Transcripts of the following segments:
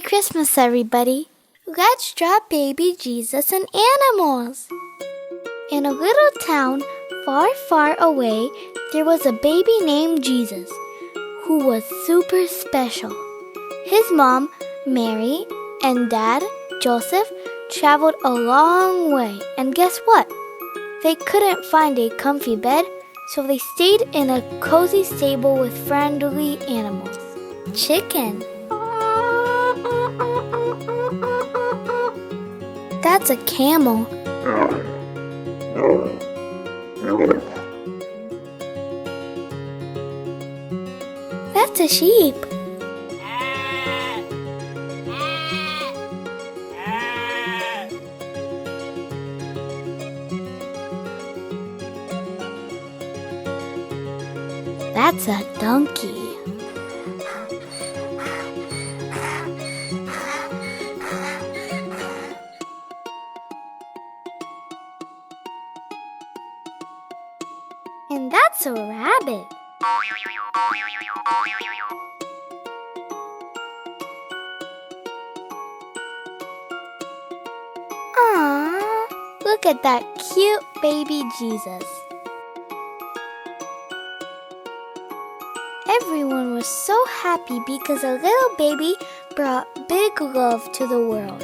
Christmas, everybody! Let's draw baby Jesus and animals! In a little town far, far away, there was a baby named Jesus who was super special. His mom, Mary, and dad, Joseph, traveled a long way, and guess what? They couldn't find a comfy bed, so they stayed in a cozy stable with friendly animals. Chicken. That's a camel. That's a sheep. That's a donkey. And that's a rabbit. Aww, look at that cute baby Jesus. Everyone was so happy because a little baby brought big love to the world.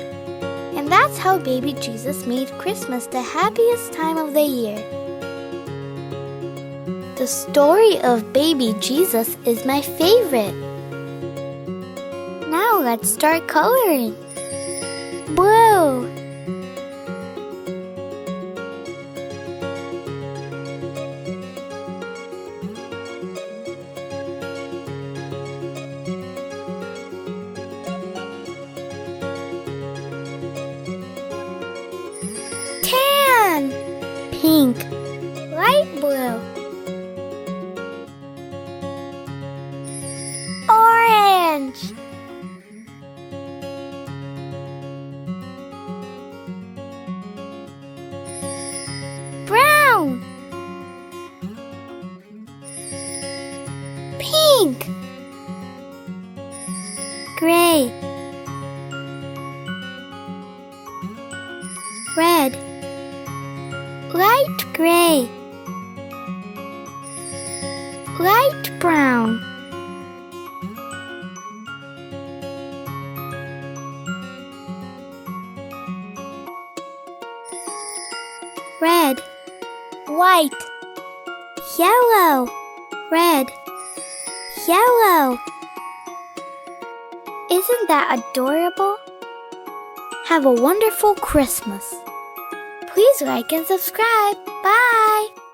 And that's how baby Jesus made Christmas the happiest time of the year. The story of baby Jesus is my favorite. Now let's start coloring. Blue. Tan. Pink. Light blue. Orange. Brown. Pink. Gray. Red. Light gray. Light brown. Red. White. Yellow. Red. Yellow. Isn't that adorable? Have a wonderful Christmas. Please like and subscribe. Bye!